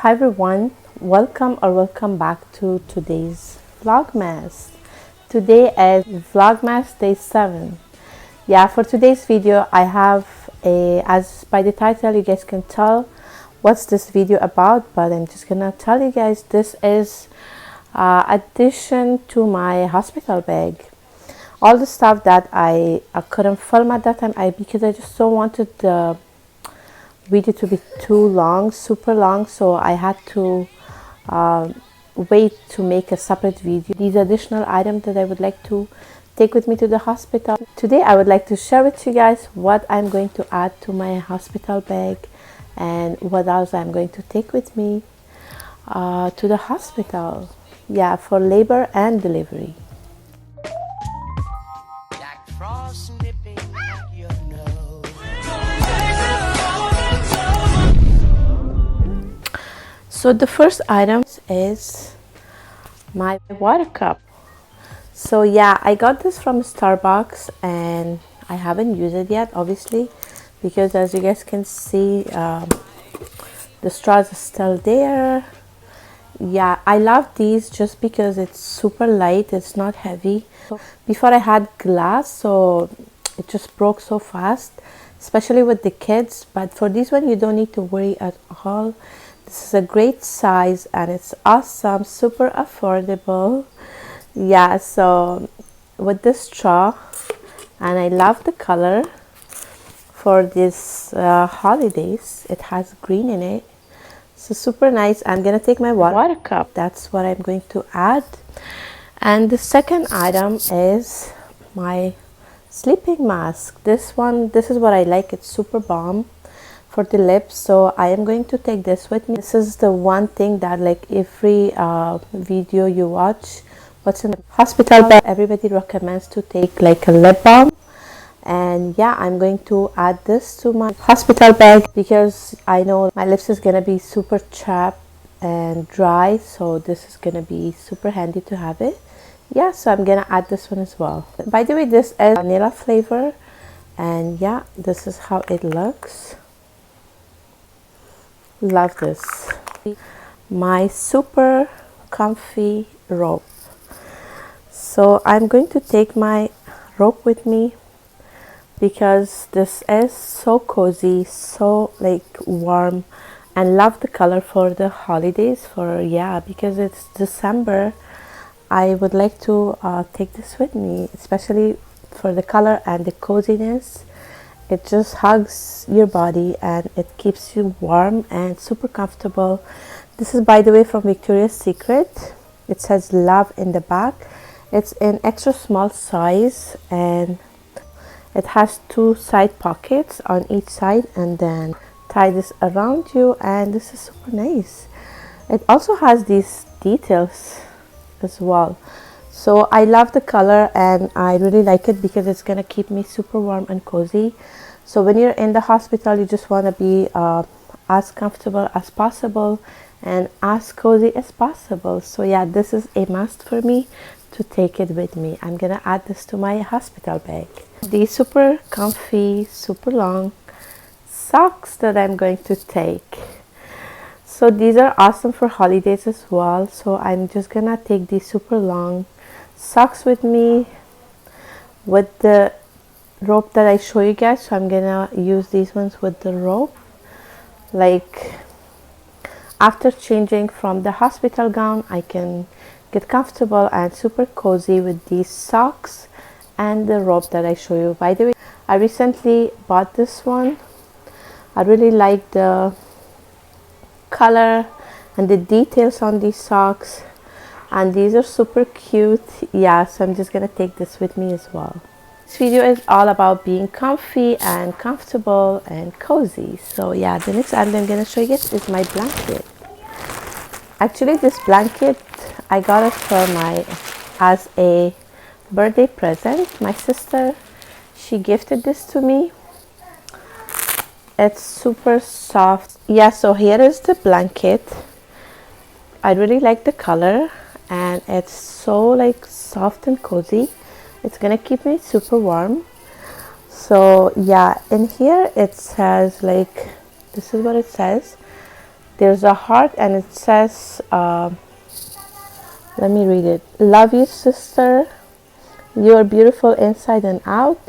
Hi everyone, welcome back to today's Vlogmas. Today is Vlogmas day 7. Yeah, for today's video I have as by the title you guys can tell what's this video about, but I'm just gonna tell you guys this is addition to my hospital bag. All the stuff that I couldn't film at that time because I just don't wanted the video to be too long, super long, so I had to wait to make a separate video. These additional items that I would like to take with me to the hospital. Today I would like to share with you guys what I'm going to add to my hospital bag and what else I'm going to take with me to the hospital, yeah, for labor and delivery. So the first item is my water cup. So yeah, I got this from Starbucks and I haven't used it yet, obviously, because as you guys can see, the straws are still there. Yeah, I love these just because it's super light, it's not heavy. So before I had glass, so it just broke so fast, especially with the kids, but for this one you don't need to worry at all. This is a great size and it's awesome, super affordable. Yeah, so with this straw, and I love the color for this holidays. It has green in it, so super nice. I'm gonna take my water cup. That's what I'm going to add. And the second item is my sleeping mask. This is what I like. It's super balm for the lips, so I am going to take this with me. This is the one thing that, like, every video you watch what's in the hospital bag, everybody recommends to take like a lip balm. And yeah, I'm going to add this to my hospital bag because I know my lips is gonna be super chapped and dry, so this is gonna be super handy to have it. Yeah, so I'm gonna add this one as well. By the way, this is vanilla flavor, and yeah, this is how it looks. Love this. My super comfy robe. So I'm going to take my robe with me because this is so cozy, so like warm, and love the color for the holidays. For yeah, because it's December, I would like to take this with me, especially for the color and the coziness. It just hugs your body and it keeps you warm and super comfortable. This is, by the way, from Victoria's Secret. It says love in the back. It's in extra small size and it has two side pockets on each side, and then tie this around you, and this is super nice. It also has these details as well. So I love the color and I really like it because it's gonna keep me super warm and cozy. So when you're in the hospital, you just want to be as comfortable as possible and as cozy as possible. So yeah, this is a must for me to take it with me. I'm gonna add this to my hospital bag. These super comfy, super long socks that I'm going to take. So these are awesome for holidays as well. So I'm just gonna take these super long socks with me with the rope that I show you guys. So I'm gonna use these ones with the rope, like after changing from the hospital gown I can get comfortable and super cozy with these socks and the rope that I show you. By the way, I recently bought this one. I really like the color and the details on these socks, and these are super cute. Yeah, so I'm just gonna take this with me as well. This video is all about being comfy and comfortable and cozy. So yeah, the next item I'm gonna show you guys is my blanket. Actually, this blanket I got it for as a birthday present. My sister, she gifted this to me. It's super soft. Yeah, so here is the blanket. I really like the color and it's so like soft and cozy. It's gonna keep me super warm. So yeah, in here it says, like, this is what it says: There's a heart and it says, let me read it. Love you, sister. You're beautiful inside and out.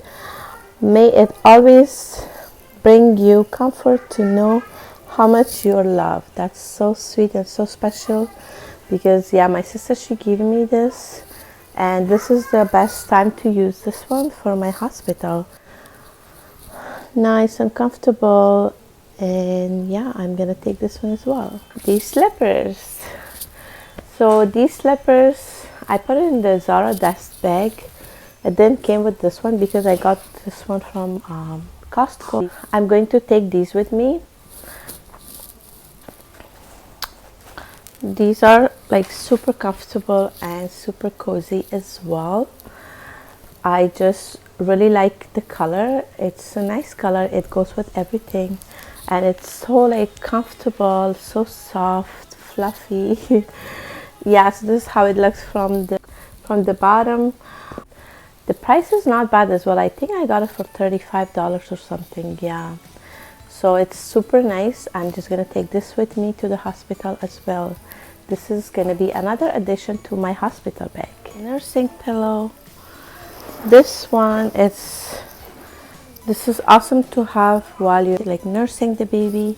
May it always bring you comfort to know how much you're loved. That's so sweet and so special, because yeah, my sister, she gave me this, and this is the best time to use this one for my hospital. Nice and comfortable. And yeah, I'm gonna take this one as well. These slippers. So these slippers, I put it in the Zara dust bag. It then came with this one because I got this one from Costco. I'm going to take these with me. These are like super comfortable and super cozy as well. I just really like the color. It's a nice color. It goes with everything, and it's so like comfortable, so soft, fluffy. Yeah, so this is how it looks from the bottom. The price is not bad as well. I think I got it for $35 or something. Yeah, so it's super nice. I'm just gonna take this with me to the hospital as well. This is gonna be another addition to my hospital bag. Nursing pillow. This one this is awesome to have while you're like nursing the baby.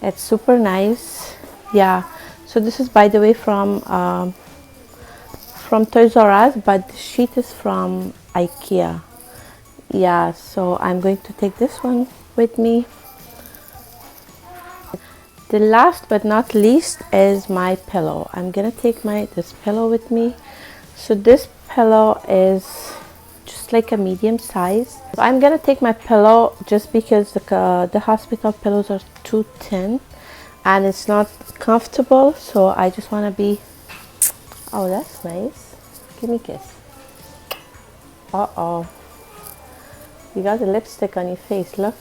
It's super nice. Yeah, so this is, by the way, from Toys R Us, but the sheet is from IKEA. Yeah, so I'm going to take this one with me. The last but not least is my pillow. I'm gonna take this pillow with me. So this pillow is just like a medium size. So I'm gonna take my pillow just because the hospital pillows are too thin and it's not comfortable. So I just want to be, oh, that's nice. Give me a kiss. Uh-oh, you got the lipstick on your face, look.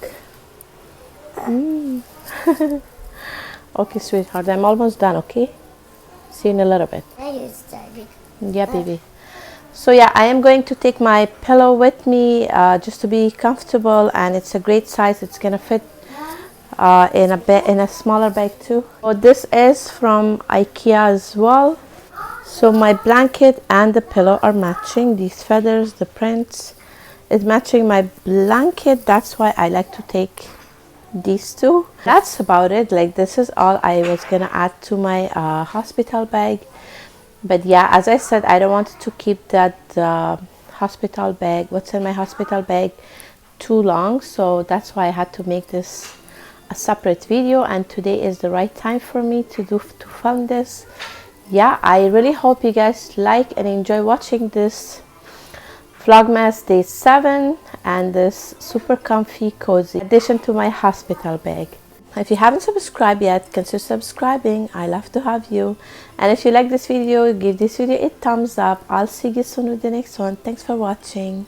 Okay, sweetheart, I'm almost done, okay? See you in a little bit. Yeah, baby. So yeah, I am going to take my pillow with me just to be comfortable, and it's a great size. It's gonna fit in a smaller bag too. So this is from IKEA as well. So my blanket and the pillow are matching. These feathers, the prints is matching my blanket. That's why I like to take these two. That's about it. Like, this is all I was gonna add to my hospital bag. But yeah, as I said, I don't want to keep that hospital bag, what's in my hospital bag, too long. So that's why I had to make this a separate video, and today is the right time for me to film this. Yeah, I really hope you guys like and enjoy watching this Vlogmas day 7 and this super comfy cozy addition to my hospital bag. If you haven't subscribed yet, consider subscribing. I love to have you. And if you like this video, give this video a thumbs up. I'll see you soon with the next one. Thanks for watching.